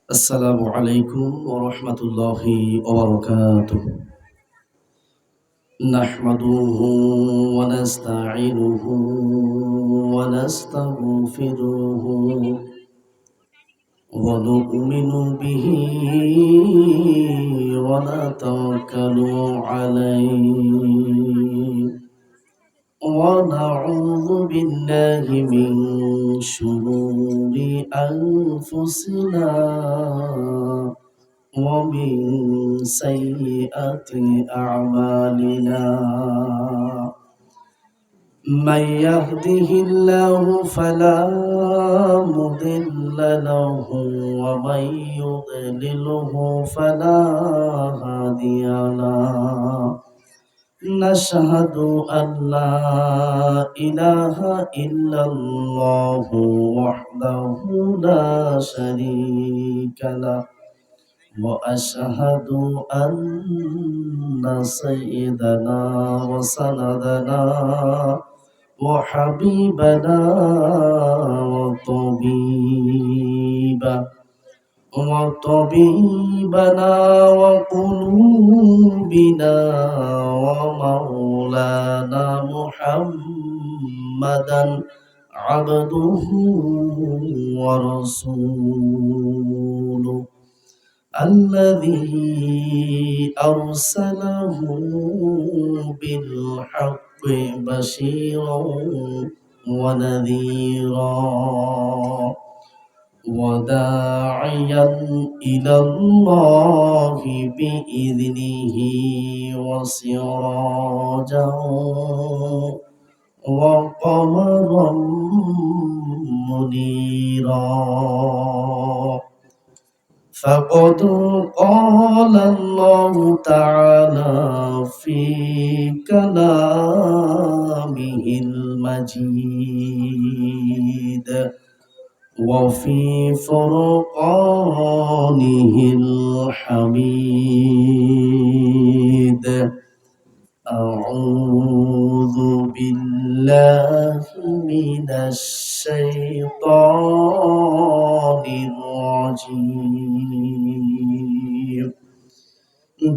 السلام عليكم ورحمة الله وبركاته. نحمده ونستعينه ونستغفره ونؤمن به ونتوكل عليه ونعوذ بالله من شرور أنفسنا ومن سيئات أعمالنا. من يهده الله فلا مضل له ومن يضلله فلا هادي له. نشهد أن لا إله إلا الله وحده لا شريك له، وأشهد أن سيدنا وسندنا وحبيبنا وطبيبنا وقلوبنا ومولانا محمدا عبده ورسوله الذي أرسله بالحق بشيرا ونذيرا وداعيا إلى الله بإذنه وسراجا وقمرا منيرا. فقد قال الله تعالى في كلامه المجيد وفي فرقانه الحميد. أعوذ بالله من الشيطان الرجيم.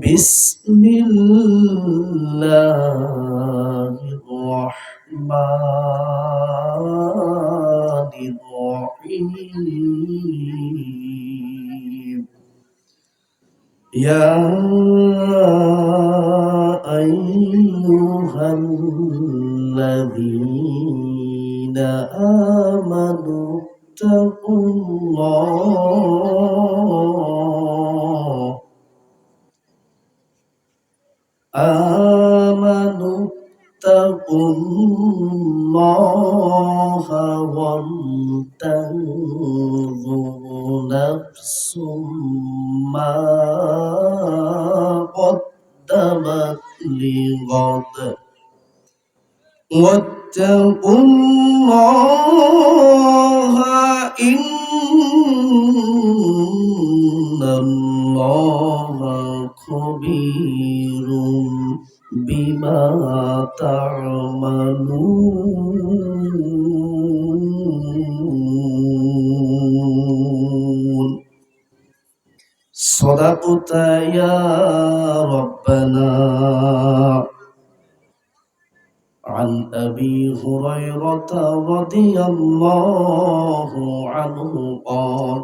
بسم الله الرحمن الرحيم. يا أيها الذين آمنوا اتقوا الله اتقوا الله ولتنظر نفس ما قدمت لغد واتقوا الله إن الله خبير بما تعملون. صدقت يا ربنا. عن أبي هريرة رضي الله عنه قال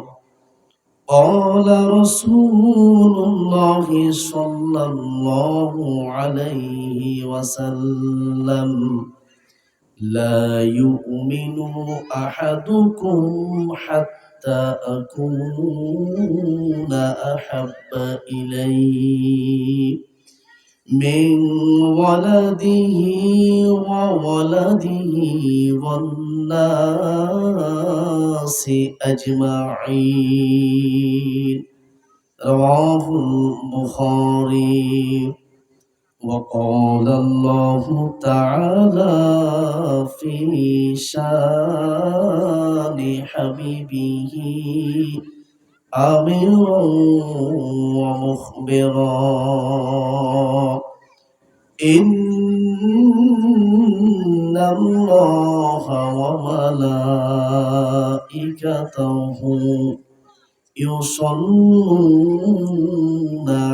قال رسول الله صلى الله عليه وسلم لا يؤمن أحدكم حتى أكون أحب إليه من ولده وولده والناس أجمعين. رواه البخاري. وقال الله تعالى في شان حبيبه آمرا ومخبرا إن الله وملائكته يصلون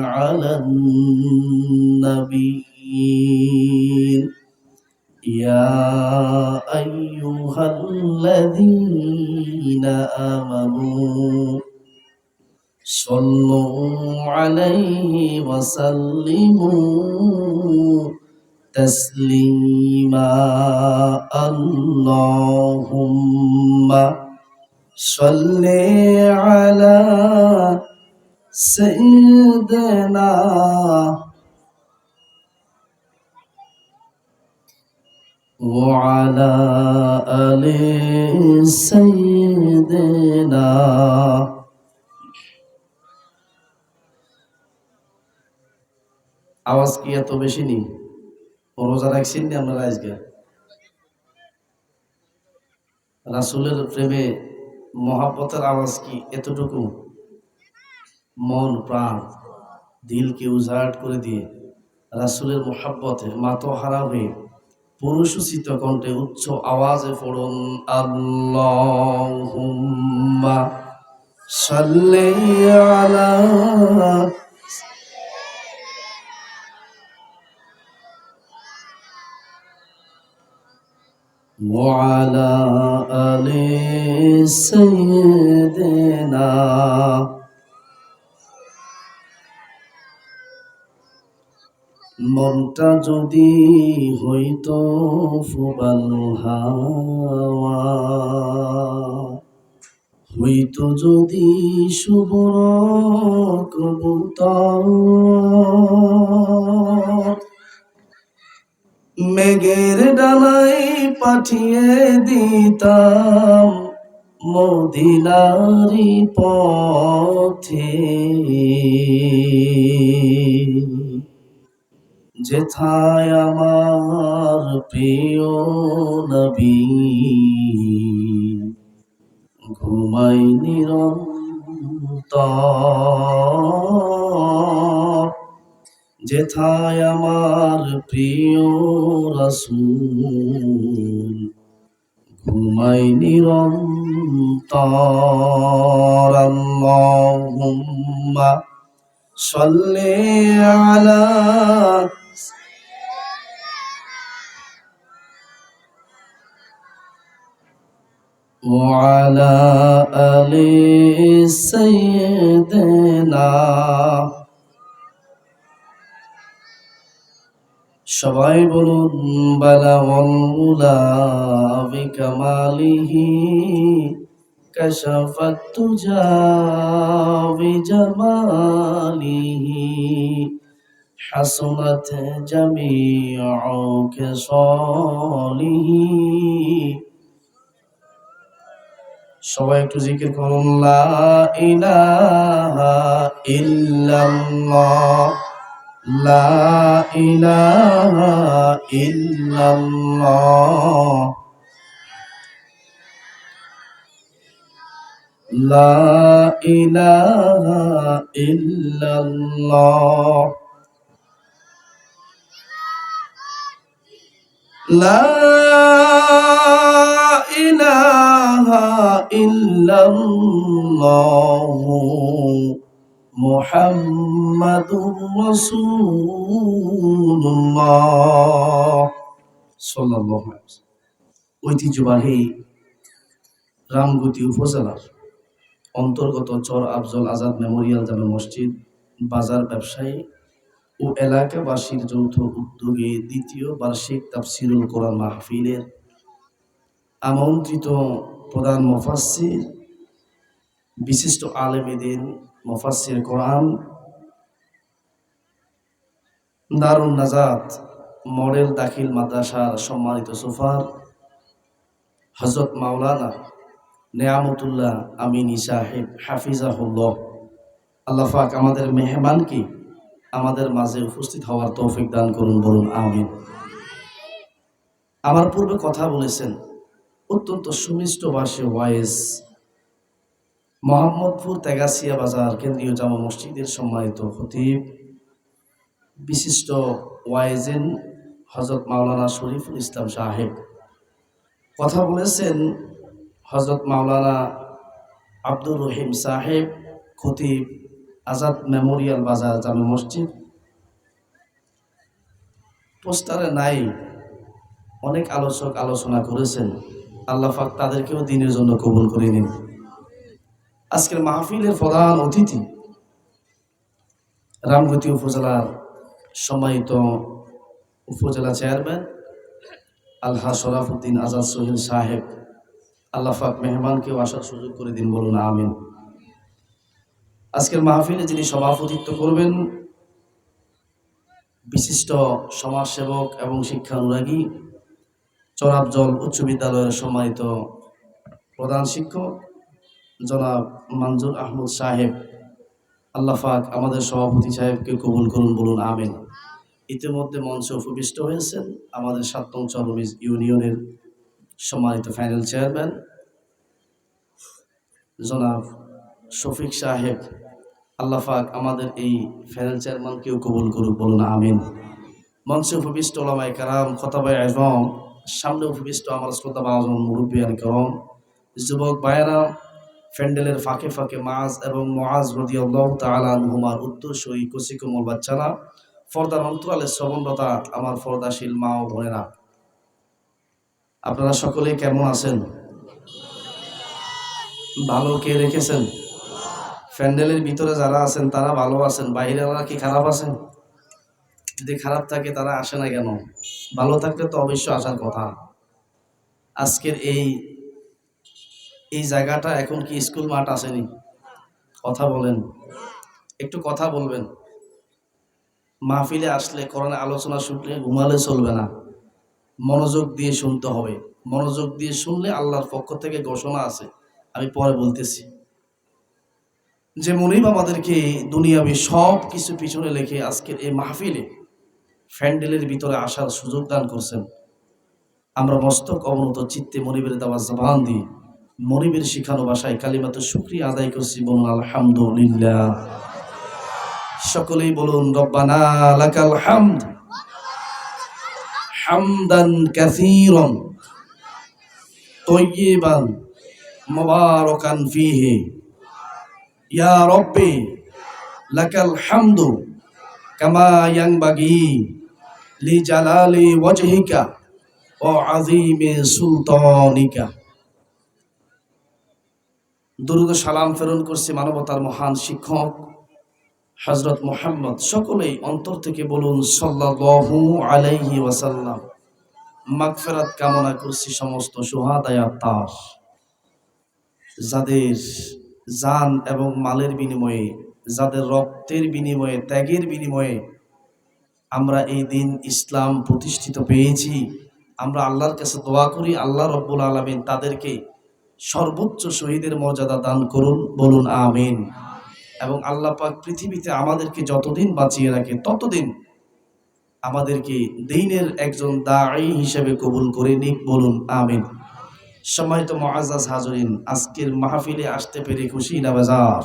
على النبي يا أيها الذين آمنوا صلوا عليه وسلموا تسليما اللهم صل على سيدنا وعلى آل سيدنا আওয়াজ কি এত বেশি নেই? রোজা রাখছেন না আপনারা আজকে? রাসূলের প্রেমে মহাব্বতের আওয়াজ কি এতটুকু? মন প্রাণ দিলকে উজাড় করে দিয়ে রাসূলের মহাব্বতে মাতোহারা হয়ে পুরুষোচিত কণ্ঠে উচ্চ আওয়াজে পড়ুন আল্লাহুম্মা সাল্লি আলা وعلى آل سيدنا মনটা যদি হইতো ফুবাল হাওয়া হইতো যদি শুভ্র কবুতর মেঘের ডানায় পাঠিয়ে দিতাম মদিনারি পথে যেথায় আমার প্রিয় নবী ঘুমাই নিরন্তর যেথায় আমার প্রিয় রাসূল ঘুমাই নিরন্তর আল্লাহুম্মা সাল্লি আলা وعلى آل سيدنا সবাই বলুন বালাগল উলা বিকামালিহি কাশাফাত তুজা বিজামালিহি হাসনাত জামিউ খিসালিহি সবাই একটু জিকির করুন লা ইলাহা ইল্লাল্লাহ লা ইলাহা ইল্লাল্লাহ লা ইলাহা ইল্লাল্লাহ লা ইলাহা ইল্লাল্লাহ মুহাম্মাদুর রাসূলুল্লাহ সাল্লাল্লাহু আলাইহি ওয়াসাল্লাম। ঐতিহ্যবাহী রামগতি উপজেলার অন্তর্গত চর আফজল আজাদ মেমোরিয়াল জামে মসজিদ বাজার ব্যবসায়ী ও এলাকাবাসীর যৌথ উদ্যোগে দ্বিতীয় বার্ষিক তাফসিরুল কোরআন মাহফিলের আমন্ত্রিত প্রধান মুফাসসির বিশিষ্ট আলেমে দ্বীন মুফাসসির কোরআন দারুন নাজাত মডেল দাখিল মাদ্রাসার সম্মানিত সুফার হযরত মাওলানা নেয়ামতুল্লাহ আমিনী সাহেব হাফিজাহুল্লাহ, আল্লাহ পাক আমাদের মেহমানকে আমাদের মাঝে উপস্থিত হওয়ার তৌফিক দান করুন, বলুন আমিন। আমার পূর্বে কথা বলেছেন অত্যন্ত সুমিষ্ট ভাষী ওয়াইজ মোহাম্মদপুর তেগাছিয়া বাজার কেন্দ্রীয় জামা মসজিদের সম্মানিত খতিব বিশিষ্ট ওয়াইজেন হযরত মাওলানা শরীফুল ইসলাম সাহেব। কথা বলেছেন হযরত মাওলানা আব্দুর রহিম সাহেব খতিব, আজাদ মেমোরিয়াল বাজার জামে মসজিদ। পোস্টারে নাই, অনেক আলোচক আলোচনা করেছেন। আল্লাহ পাক তাদেরকেও দিনের জন্য কবুল করে নিন। আজকের মাহফিলের প্রধান অতিথি রামগতি উপজেলার সম্মানিত উপজেলা চেয়ারম্যান আলহাজ শরাফুদ্দিন আজাদ সোহেল সাহেব। আল্লাহ পাক মেহমানকেও আসার সুযোগ করে দিন, বলুন আমিন। আজকের মাহফিলে যিনি সভাপতিত্ব করবেন, বিশিষ্ট সমাজসেবক এবং শিক্ষানুরাগী চরাবজল উচ্চ বিদ্যালয়ের সম্মানিত প্রধান শিক্ষক জনাব মঞ্জুর আহমদ সাহেব। আল্লাহ পাক আমাদের সভাপতি সাহেবকে কবুল করুন, বলুন আমিন। ইতিমধ্যে মঞ্চে উপবিষ্ট হয়েছেন আমাদের ৭ নং চরমিজ ইউনিয়নের সম্মানিত ফাইনাল চেয়ারম্যান জনাব শফিক সাহেব। আল্লাহ পাক আমাদের এই ফাইনাল চেয়ারম্যানকেও কবুল করুন, বলুন আমিন। মঞ্চে উপবিষ্ট ওলামায়ে কেরাম, খতাবায়ে আযম, সামনে উপবিষ্ট আমার শ্রোতাভাজন মুরব্বিয়ান কেরাম, যুবক ভাইয়েরা, প্যান্ডেলের ফাঁকে ফাঁকে মাজ এবং মুআজ রাদিয়াল্লাহু তাআলা আনহুমার উত্তরসূরি কচি কোমল বাচ্চারা, পর্দার অন্তরালে শ্রবণরতা আমার পর্দাশীল মা ও বোনেরা, আপনারা সকলে কেমন আছেন? ভালো কে রেখেছেন? প্যান্ডেলের ভিতরে যারা আছেন তারা ভালো আছেন, বাইরেরা কি খারাপ আছেন? যদি খারাপ থাকে তারা আসে না কেন? ভালো থাকলে তো অবশ্যই আসার কথা। আজকের এই জায়গাটা এখন কি স্কুল মাঠ আসেনি? কথা বলেন, একটু কথা বলবেন। মাহফিলে আসলে, কোরআন আলোচনা শুনলে ঘুমালে চলবে না, মনোযোগ দিয়ে শুনতে হবে। মনোযোগ দিয়ে শুনলে আল্লাহর পক্ষ থেকে ঘোষণা আছে, আমি পরে বলতেছি। যে মনিব আমাদেরকে দুনিয়াবি সব কিছু পিছনে রেখে আজকের এই মাহফিলে প্যান্ডেলের ভিতরে আসার সুযোগ দান করছেন, আমরা মস্তক অবনত চিত্তে মনিবের দেওয়া জবান দিয়ে মনিবের শিখানো ভাষায় কালিমাত শুকরিয়া আদায় করছি, বলুন আলহামদুলিল্লাহ। সকলেই বলুন রব্বানা লাকাল হামদ হামদান কাসীরান তাইয়িবান মুবারাকান ফীহি ইয়া রব্বি লাকাল হামদু কামা ইয়ানবাগি লিজালালি ওয়াজহিকা ওয়া আযীমি সুলতানিকা। দরুদ ও সালাম প্রেরণ করছি মানবতার মহান শিক্ষক হযরত মুহাম্মদ। সকলেই অন্তর থেকে বলুন সাল্লাল্লাহু আলাইহি ওয়াসাল্লাম। মাগফিরাত কামনা করছি সমস্ত শুহাদায়ে আত্তার, যাদের জান এবং মালের বিনিময়ে, যাদের রক্তের বিনিময়ে, ত্যাগের বিনিময়ে আমরা এই দিন ইসলাম প্রতিষ্ঠিত পেয়েছি। আমরা আল্লাহর কাছে দোয়া করি, আল্লাহ রব্বুল আলামিন তাদেরকে সর্বোচ্চ শহীদের মর্যাদা দান করুন, বলুন আমিন। এবং আল্লাহ পাক পৃথিবীতে আমাদেরকে যতদিন বাঁচিয়ে রাখে ততদিন আমাদেরকে দ্বীনের একজন দাঈ হিসেবে কবুল করে নিক, বলুন আমিন। সম্মানিত মুআজ্জাজ হাজরিন, আজকের মাহফিলে আসতে পেরে খুশি না বেজার?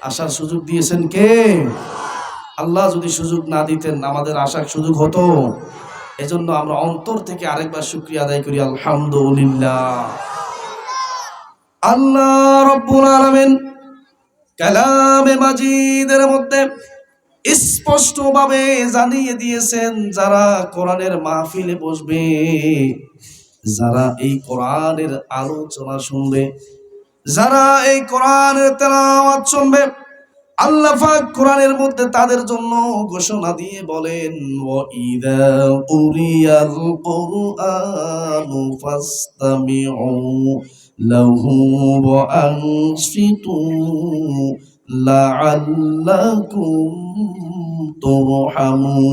আসার সুযোগ দিয়েছেন কে? আল্লাহ যদি সুযোগ না দিতেন আমাদের আসার সুযোগ হতো। এজন্য আমরা অন্তর থেকে আরেকবার শুকরিয়া আদায় করি, আলহামদুলিল্লাহ। আল্লাহ রাব্বুল আলামিন কালামে মাজিদের মধ্যে স্পষ্টভাবে জানিয়ে দিয়েছেন, যারা কোরআনের মাহফিলে বসবে, যারা এই কোরআনের আলোচনা শুনবে, যারা এই কোরআনের তেলাওয়াত শুনবে, আল্লাহ পাক কোরআনের মধ্যে তাদের জন্য ঘোষণা দিয়ে বলেন, ওয়া ইযা কুরিয়াল কুরআনু ফাসতামিউ লাহু ওয়া আনসিতু লাআল্লাকুম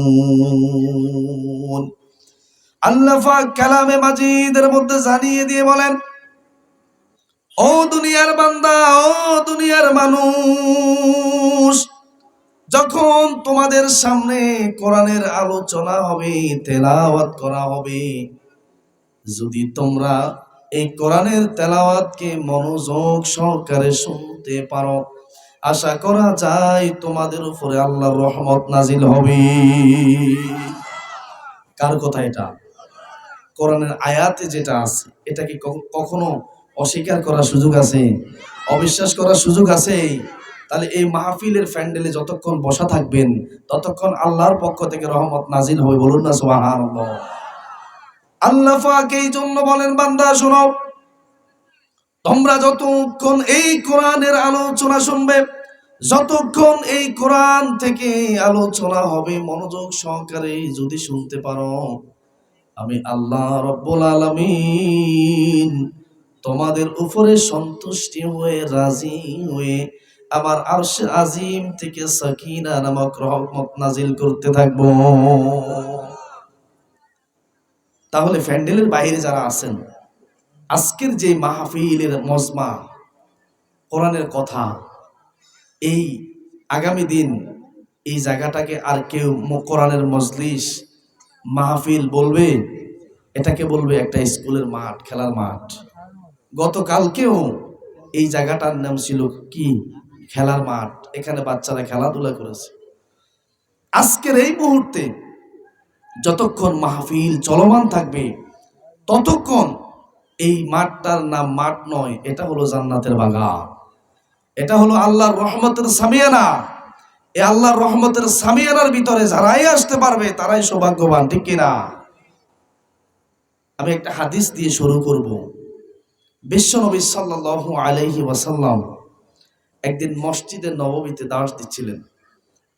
তুরহামুন। আল্লাহ পাক কালামে মাজিদের মধ্যে জানিয়ে দিয়ে বলেন, ও দুনিয়ার বান্দা, ও দুনিয়ার মানুষ, যখন তোমাদের সামনে কোরআনের আলোচনা হবে, তেলাওয়াত করা হবে, যদি তোমরা এই কোরআনের তেলাওয়াতকে মনোযোগ সহকারে শুনতে পারো, আশা করা যায় তোমাদের উপরে আল্লাহর রহমত নাজিল হবে। কার কথা এটা? কোরআনের আয়াতে যেটা আছে, এটা কি কখনো অস্বীকার করার সুযোগ আছে? অবিশ্বাস করার সুযোগ আছে? তাহলে এই মাহফিলের প্যান্ডেলে যতক্ষণ বসা থাকবেন ততক্ষণ আল্লাহর পক্ষ থেকে রহমত নাজিল হবে। বলুন না সুবহানাল্লাহ। আল্লাহ পাক এই জন্য বলেন, বান্দা শোনো, তোমরা যতক্ষণ এই কোরআনের আলোচনা শুনবে, যতক্ষণ এই কোরআন থেকে আলোচনা হবে, মনোযোগ সহকারে যদি শুনতে পারো, আমি আল্লাহ রব্বুল আলামিন তোমাদের উপরে সন্তুষ্টি হয়ে রাজি হয়ে আমার আরশে আজিম থেকে সাকিনা নামক রহমত নাজিল করতে থাকবো। তাহলে প্যান্ডেলের বাইরে যারা আছেন, আজকের যে মাহফিলের মজমা, কোরআনের কথা, এই আগামী দিন এই জায়গাটাকে আর কেউ কোরআনের মজলিস মাহফিল বলবে? এটাকে বলবে একটা স্কুলের মাঠ, খেলার মাঠ। গতকালকেও এই জায়গাটার নাম ছিল কি? খেলার মাঠ। এখানে বাচ্চারা খেলাধুলা করেছে। আজকের এই মুহূর্তে যতক্ষণ মাহফিল চলমান থাকবে ততক্ষণ এই মাঠটার নাম মাঠ নয়, এটা হলো জান্নাতের বাগান, এটা হলো আল্লাহর রহমতের সামিয়ানা। এই আল্লাহর রহমতের সামিয়ানার ভিতরে যারাই আসতে পারবে তারাই সৌভাগ্যবান, ঠিক কিনা? আমি একটা হাদিস দিয়ে শুরু করব। বিশ্বনবী সাল্লাল্লাহু আলাইহি ওয়াসাল্লাম একদিন মসজিদে নববীতে দাওয়াত দিচ্ছিলেন।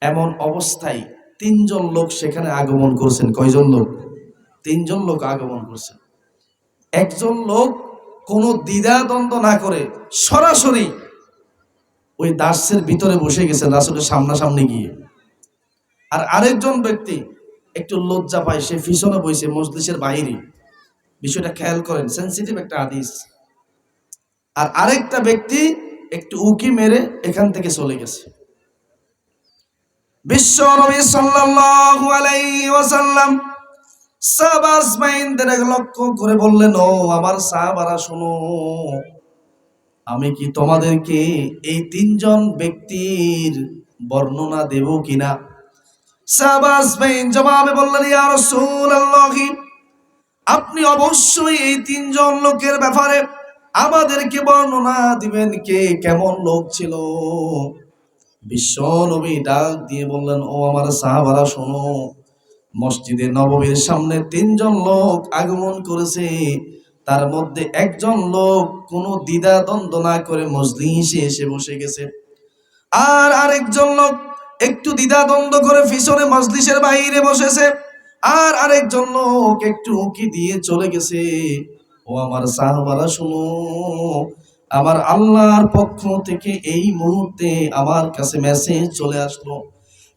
এমন অবস্থায় তিনজন লোক সেখানে আগমন করছেন। কয়জন লোক? তিনজন লোক আগমন করছেন। একজন লোক কোনো দ্বিধাদ্বন্দ্ব না করে সরাসরি ওই দাসের ভিতরে বসে গেছেন, রাসূলের সামনাসামনি গিয়ে। আর আরেকজন ব্যক্তি একটু লজ্জা পায়, সে পিছনে বসে মজলিসের বাইরে। বিষয়টা খেয়াল করেন, সেনসিটিভ একটা হাদিস। আর আরেকটা ব্যক্তি একটু উকি মেরে এখান থেকে চলে গেছে। বিশ্বনবী সাল্লাল্লাহু আলাইহি ওয়াসাল্লাম সাহাবা আজমাইনদের লক্ষ্য করে বললেন, ও আমার সাহাবারা শোনো, আমি কি তোমাদেরকে এই তিনজন ব্যক্তির বর্ণনা দেব কিনা? সাহাবা আজমাইন জবাবে বললেন, ইয়া রাসূলুল্লাহ, আপনি অবশ্যই এই তিনজন লোকের ব্যাপারে আমাদেরকে বর্ণনা দিবেন, কে কেমন লোক ছিল। বিশ্ব নবী ডাক দিয়ে বললেন, ও আমার সাহাবারা শোনো, মসজিদে নববীর সামনে তিনজন লোক আগমন করেছে। তার মধ্যে একজন লোক কোনো দ্বিধা দ্বন্দ্ব না করে মজলিসে এসে বসে গেছে, আর আরেকজন লোক একটু দ্বিধা দ্বন্দ্ব করে পিছনে মজলিসের বাইরে বসেছে, আর আরেকজন লোক একটু উকি দিয়ে চলে গেছে। ও আমার সাহাবারা শোনো, আমার আল্লাহর পক্ষ থেকে এই মুহূর্তে আমার কাছে মেসেজ চলে আসলো,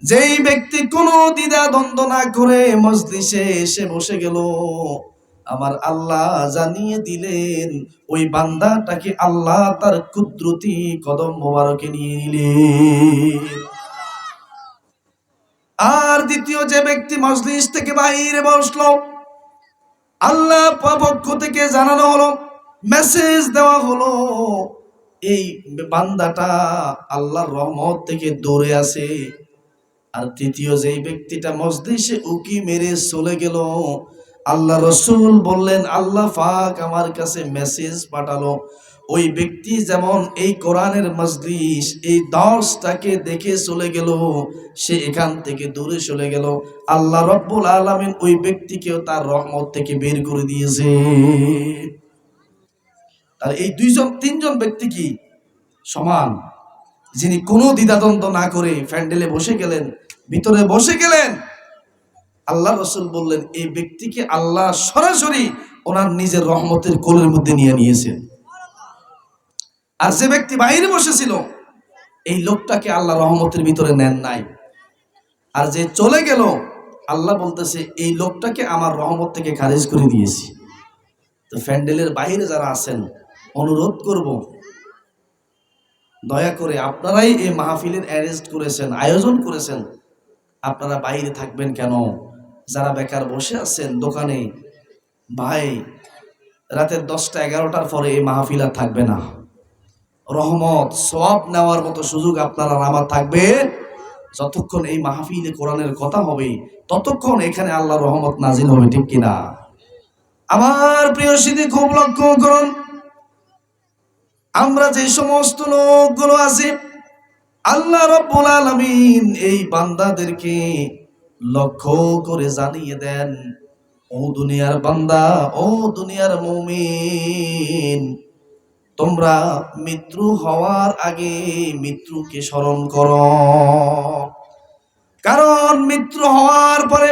যেই ব্যক্তি কোনো দ্বিধা দ্বন্দ্ব না করে মজলিসে এসে বসে গেল, আমার আল্লাহ জানিয়ে দিলেন ওই বান্দাটাকে আল্লাহ তার কুদরতি কদম মোবারকে নিয়ে নিলেন। আর দ্বিতীয় যে ব্যক্তি মজলিস থেকে বাইরে বসলো, আল্লাহ পক্ষ থেকে জানানো হলো, মেসেজ দেওয়া হলো, এই বান্দাটা আল্লাহর রহমত থেকে দূরে আছে। আর তৃতীয় যেই ব্যক্তিটা মজলিসে উকি মেরে চলে গেল, আল্লাহ রসুল বললেন, আল্লাহ পাক আমার কাছে মেসেজ পাঠালো, ওই ব্যক্তি যেমন এই কোরআনের মজলিস এই দর্শটাকে দেখে চলে গেল, সে এখান থেকে দূরে চলে গেল, আল্লাহ রব্বুল আলামিন ওই ব্যক্তিকেও তার রহমত থেকে বের করে দিয়েছে। তাহলে এই তিনজন ব্যক্তি কি সমান? যিনি কোনো দ্বিধাদ্বন্দ্ব না করে প্যান্ডেলে বসে গেলেন, ভিতরে বসে গেলেন, আল্লাহ রসুল বললেন এই ব্যক্তিকে আল্লাহ সরাসরি ওনার নিজের রহমতের কোলের মধ্যে নিয়ে নিয়েছেন। আর যে ব্যক্তি বাইরে বসেছিল, এই লোকটাকে আল্লাহ রহমতের ভিতরে নেন নাই। আর যে চলে গেল, আল্লাহ বলতেছে এই লোকটাকে আমার রহমত থেকে খারিজ করে দিয়েছি। তো প্যান্ডেলের বাইরে যারা আছেন, অনুরোধ করব, দয়া করে আপনারাই এই মাহফিলের অ্যারেঞ্জ করেছেন, আয়োজন করেছেন, আপনারা বাইরে থাকবেন কেন? যারা বেকার বসে আছেন দোকানে, ভাই, রাতের 10টা 11টার পরে এই মাহফিল আর থাকবে না। রহমত সওয়াব নেওয়ার মতো সুযোগ আপনারা আমার থাকবে যতক্ষণ এই মাহফিলে কোরআনের কথা হবে, ততক্ষণ এখানে আল্লাহর রহমত নাজিল হবে, ঠিক কিনা? আমার প্রিয় সিদ্ধি, খুব লক্ষ্য করুন, আমরা যে সমস্ত লোকগুলো আছি আল্লাহ রাব্বুল আলামিন এই বান্দাদেরকে লক্ষ্য করে জানিয়ে দেন, ও দুনিয়ার বান্দা, ও দুনিয়ার মুমিন, তোমরা মৃত্যু হওয়ার আগে মৃত্যুকে স্মরণ করো। কারণ মৃত্যু হওয়ার পরে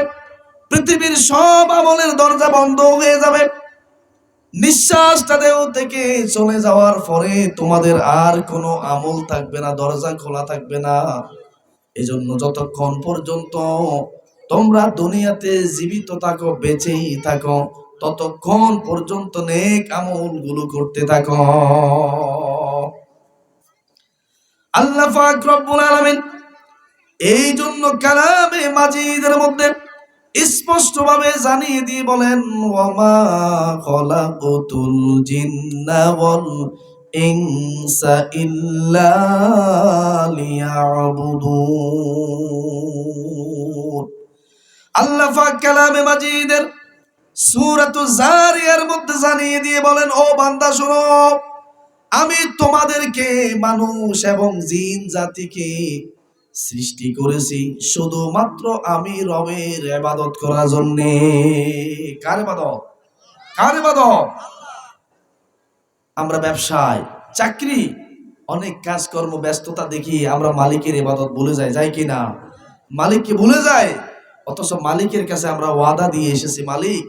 পৃথিবীর সব আমলের দরজা বন্ধ হয়ে যাবে। নিঃশ্বাসটা দেহ থেকে চলে যাওয়ার পরে তোমাদের আর কোনো আমল থাকবে না, দরজা খোলা থাকবে না। এজন্য যতক্ষণ পর্যন্ত তোমরা দুনিয়াতে জীবিত থাকো, বেঁচেই থাকো, ততক্ষণ পর্যন্ত নেক আমলগুলো করতে থাকো। আল্লাহ পাক রব্বুল আলামিন এই জন্য কালামে মাজিদের মধ্যে স্পষ্ট ভাবে জানিয়ে দিয়ে বলেন, ওয়ামা খলাকুতুল জিন্না ওয়াল ইনসা ইল্লা লিয়াবুদুন। আল্লাহ পাক কালামে মাজিদের সূরাতুজ জারিয়ার মধ্যে জানিয়ে দিয়ে বলেন, ও বান্দা শোনো, আমি তোমাদেরকে মানুষ এবং জিন জাতিকে সৃষ্টি করেছি শুধুমাত্র আমি রবের ইবাদত করার জন্য। কার ইবাদত? কার ইবাদত? আমরা ব্যবসায়, চাকরি, অনেক কাজকর্ম, ব্যস্ততা দেখি আমরা মালিকের ইবাদত ভুলে যাই, যাই কিনা? মালিককে ভুলে যাই। অথচ মালিকের কাছে আমরা ওয়াদা দিয়ে এসেছি, মালিক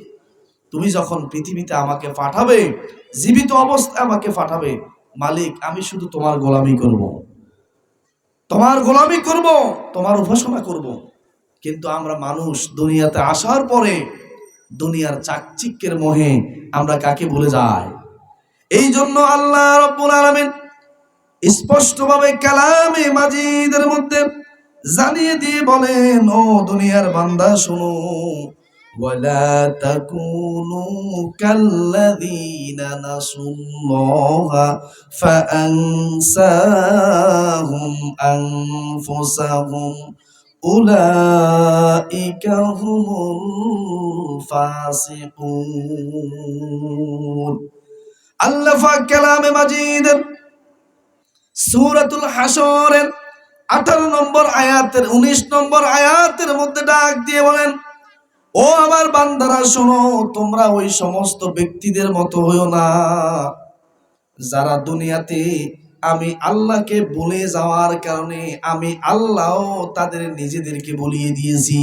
তুমি যখন পৃথিবীতে আমাকে পাঠাবে, জীবিত অবস্থায় আমাকে পাঠাবে, মালিক আমি শুধু তোমার গোলামি করব, তোমার গোলামি করব, তোমার উপাসনা করব। কিন্তু আমরা মানুষ দুনিয়াতে আসার পরে দুনিয়ার চাকচিক্যের মোহে আমরা কাকে ভুলে যাই। এই জন্য আল্লাহ রাব্বুল আলামিন স্পষ্টভাবে কালামে মাজিদের মধ্যে জানিয়ে দিয়ে বলেন, ও দুনিয়ার বান্দা শোনো, ওয়ালা তাকুনু কাল্লাযীনা নাসুল্লাহা ফাআনসাহুম আনফুসাহুম উলাইকা হুমুল ফাসিকুন। আল্লাহ পাক কালামে মাজিদের সূরাতুল হাশরের 18 নম্বর আয়াতের 19 নম্বর আয়াতের মধ্যে ডাক দিয়ে বলেন, ও আমার বান্দারা শোনো, তোমরা ওই সমস্ত ব্যক্তিদের মতো হইও না যারা দুনিয়াতে আমি আল্লাহকে ভুলে যাওয়ার কারণে আমি আল্লাহ তাদের নিজেদেরকে ভুলিয়ে দিয়েছি।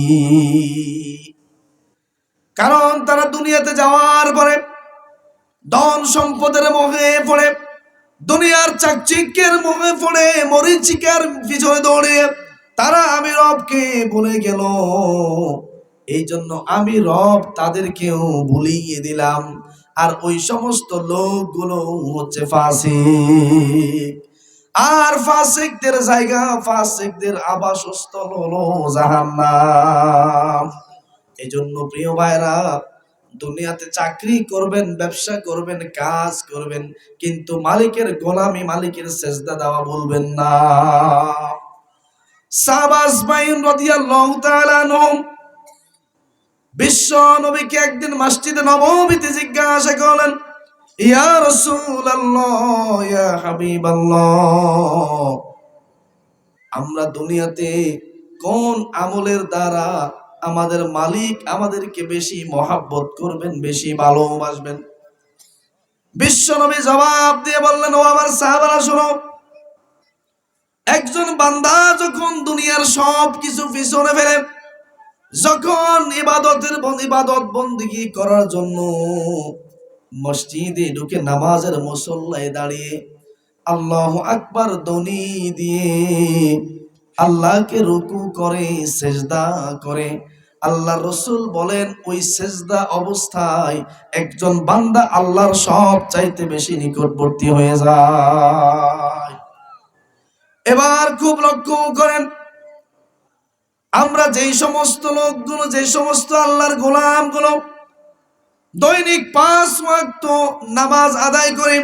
কারণ তারা দুনিয়াতে যাওয়ার পরে ধন সম্পদের মোহে পড়ে, দুনিয়ার চাকচিক্যের মোহে পড়ে, মরিচিকার পিছনে দৌড়ে তারা আমি রবকে ভুলে গেল। এই জন্য আমি রব তাদেরকেও ভুলিয়ে দিলাম। আর ওই সমস্ত লোকগুলো হচ্ছে ফাসিক। আর ফাসিকদের জায়গা, ফাসিকদের আবাসস্থল হলো জাহান্নাম। এই জন্য প্রিয় ভাইরা, দুনিয়াতে চাকরি করবেন, ব্যবসা করবেন, কাজ করবেন, কিন্তু মালিকের গোলামি, মালিকের সেজদা দেওয়া বলবেন না। সাহাবা আজমাইন রাদিয়াল্লাহু তাআলা আনহুম বিশ্ব নবীকে একদিন মসজিদে নববীতে জিজ্ঞাসা করলেন, ইয়া রাসূলুল্লাহ, ইয়া হাবিবাল্লাহ, আমরা দুনিয়াতে কোন আমলের দ্বারা আমাদের মালিক আমাদেরকে বেশি মহাব্বত করবেন, বেশি ভালোবাসবেন? বিশ্বনবী জবাব দিয়ে বললেন, ও আমার সাহাবারা শোনো, একজন বান্দা যখন দুনিয়ার সব কিছু পিছনে ফেলে, যখন ইবাদত বন্দেগী করার জন্য মসজিদে ঢুকে নামাজের মুসল্লায় দাঁড়িয়ে আল্লাহু আকবার ধ্বনি দিয়ে আল্লাহকে রুকু করে, সেজদা করে, আল্লাহ রসুল বলেন ওই সেজদা অবস্থায় একজন বান্দা আল্লাহর সব চাইতে বেশি নিকটবর্তী হয়ে যায়। এবার খুব লক্ষ্য করেন, আমরা যেই সমস্ত লোকগুলো, যে সমস্ত আল্লাহর গোলামগুলো দৈনিক 5 ওয়াক্ত নামাজ আদায় করে,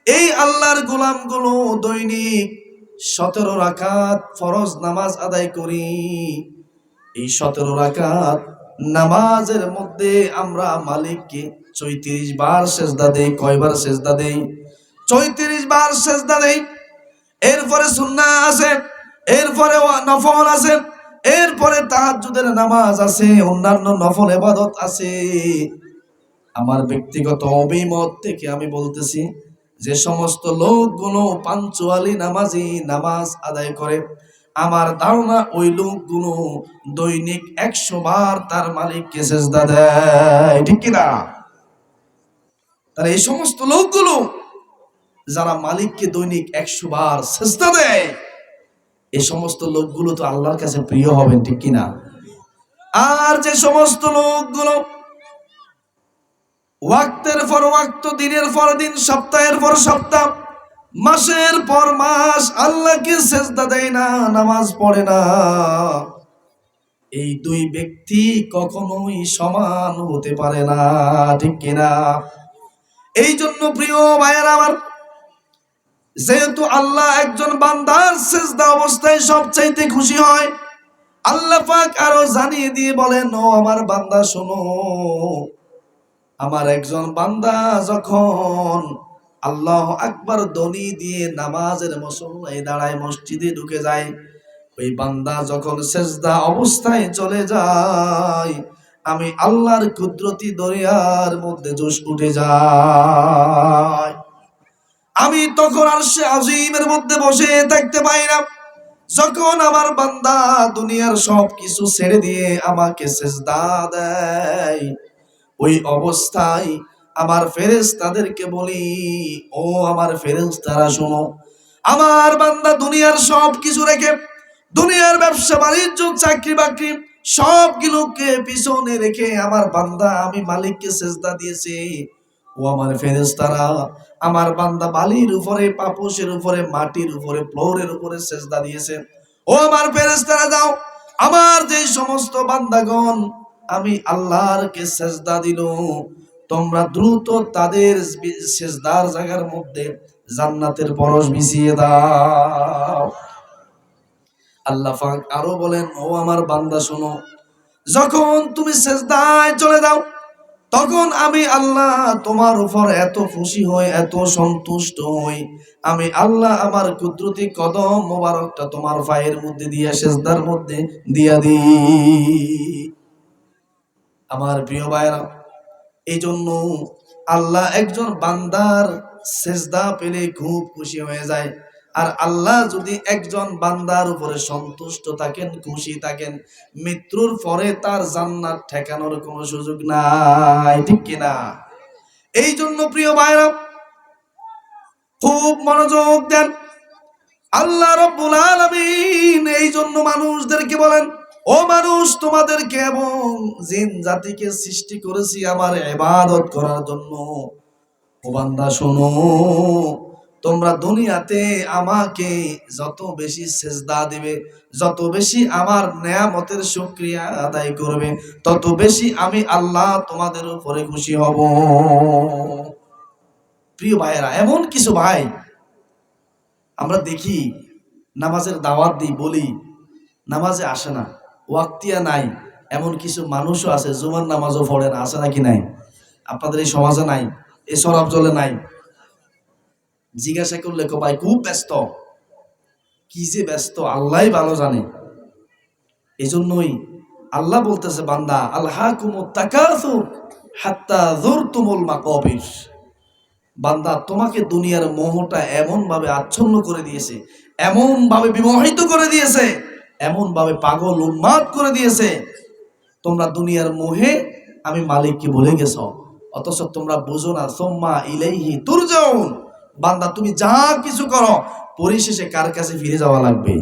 এই আল্লাহর গোলামগুলো দৈনিক 17 রাকাত ফরজ নামাজ আদায় করি। এই 17 রাকাত নামাজের মধ্যে আমরা মালিককে 34 বার সেজদা দেই। কয়বার সেজদা দেই? 34 বার সেজদা দেই। এরপরে সুন্নাহ আছে এরপরে নফল আছে, এরপরে তাহাজ্জুদের নামাজ আছে, অন্যান্য নফল ইবাদত আছে। আমার ব্যক্তিগত অভিমত থেকে আমি বলতেছি, যে সমস্ত লোকগুলো পাঞ্চুয়ালি নামাজি নামাজ আদায় করে, আমার ধারণা ওই লোকগুলো দৈনিক 100 বার তার মালিককে সেজদা দেয়, ঠিক কিনা? তাহলে এই সমস্ত লোকগুলো যারা মালিককে দৈনিক 100 বার সেজদা দেয়, এই সমস্ত লোকগুলো তো আল্লাহর কাছে প্রিয় হবেন, ঠিক কিনা? আর যে সমস্ত লোকগুলো ওয়াক্তের পর ওয়াক্ত, দিনের পর দিন, সপ্তাহের পর সপ্তাহ, মাসের পর মাস আল্লাহকে সেজদা দেয় না, নামাজ পড়ে না, এই দুই ব্যক্তি কখনোই সমান হতে পারে না, ঠিক কিনা? এই জন্য প্রিয় ভাইয়েরা আমার, যেহেতু আল্লাহ একজন বান্দার সেজদা অবস্থায় সবচাইতে খুশি হয়, আল্লাহ পাক আরো জানিয়ে দিয়ে বলেন, ও আমার বান্দা শোনো, আমার একজন বান্দা যখন আল্লাহ আকবার ধ্বনি দিয়ে নামাজের মুসল্লায় দাঁড়ায়, মসজিদে ঢুকে যায়, ওই বান্দা যখন সেজদা অবস্থায় চলে যায়, আমি আল্লাহর কুদরতি দরিয়ার মধ্যে জোশ উঠে যায়। আমি তখন আরশে আজিমের মধ্যে বসে থাকতে পাই না। যখন আমার বান্দা দুনিয়ার সব কিছু ছেড়ে দিয়ে আমাকে সেজদা দেয়, ওই অবস্থায় আমার ফেরেশতাদেরকে বলি, ও আমার ফেরেশতারা শোনো, আমার বান্দা দুনিয়ার সব কিছু রেখে, দুনিয়ার ব্যবসা বাণিজ্য, চাকরি বাকরি সবগুলোকে পিছনে রেখে আমার বান্দা আমি মালিককে সেজদা দিয়েছে। ও আমার ফেরেশতারা, আমার বান্দা বালির উপরে, পাপোশের উপরে, মাটির উপরে, ফ্লোরের উপরে সেজদা দিয়েছে। ও আমার ফেরেশতারা যাও, আমার যে সমস্ত বান্দাগণ আমি আল্লাহরকে সেজদা দিল, তোমরা দ্রুত তাদের সেজদার জায়গার মধ্যে জান্নাতের পরশ বিছিয়ে দাও। আল্লাহ পাক আরো বলেন, ও আমার বান্দা শোনো, যখন তুমি সেজদায় চলে যাও, তখন আমি আল্লাহ তোমার উপর এত খুশি হই, এত সন্তুষ্ট হই, আমি আল্লাহ আমার কুদরতি কদম মোবারকটা তোমার পায়ের মধ্যে দিয়া, সেজদার মধ্যে দিয়া দিই। আমার প্রিয় ভাইরা, এই জন্য আল্লাহ একজন বান্দার সেজদা পেলে খুব খুশি হয়ে যায়। আর আল্লাহ যদি একজন বান্দার উপরে সন্তুষ্ট থাকেন, খুশি থাকেন, মৃত্যুর পরে তার জান্নাত ঠেকানোর কোনো সুযোগ নাই, ঠিক কিনা? এই জন্য প্রিয় ভাইরা, খুব মনোযোগ দেন। আল্লাহ রাব্বুল আলামিন এই জন্য মানুষদেরকে বলেন, ও মানুষ, তোমাদেরকে এবং জিন জাতিকে সৃষ্টি করেছি আমার ইবাদত করার জন্য। ও বান্দা শোনো, তোমরা দুনিয়াতে আমাকে যত বেশি সেজদা দিবে, যত বেশি আমার নেয়ামতের শুকরিয়া আদায় করবে, তত বেশি আমি আল্লাহ তোমাদের উপরে খুশি হব। প্রিয় ভাইয়েরা, এমন কিছু ভাই আমরা দেখি, নামাজের দাওয়াত দিই, বলি, নামাজে আসে না, ওয়াক্তিয়া নাই, এমন কিছু মানুষও আছে জুমার নামাজও পড়ে না, আছে নাকি নাই? আপনাদের এই সমাজে নাই? এই সরাবজলে নাই? জিজ্ঞাসা করলে ভাই খুব ব্যস্ত। কি যে ব্যস্ত আল্লাহই ভালো জানে। এই জন্যই আল্লাহ বলতেছে, বান্দা আলহাকুমুত তাকাসুর হাত্তা যুরতুমুল মাকাবির, বান্দা তোমাকে দুনিয়ার মোহটা এমন ভাবে আচ্ছন্ন করে দিয়েছে, এমন ভাবে বিমোহিত করে দিয়েছে, এমন ভাবে পাগল উন্মাদ করে দিয়েছে, তোমরা দুনিয়ার মোহে আমি মালিককে ভুলে গেছো, অথচ তোমরা বুঝো না, সুম্মা ইলাইহি তুরজাউন, বান্দা তুমি যা কিছু করো পরিশেষে কার কাছে ফিরে যাওয়া লাগবে?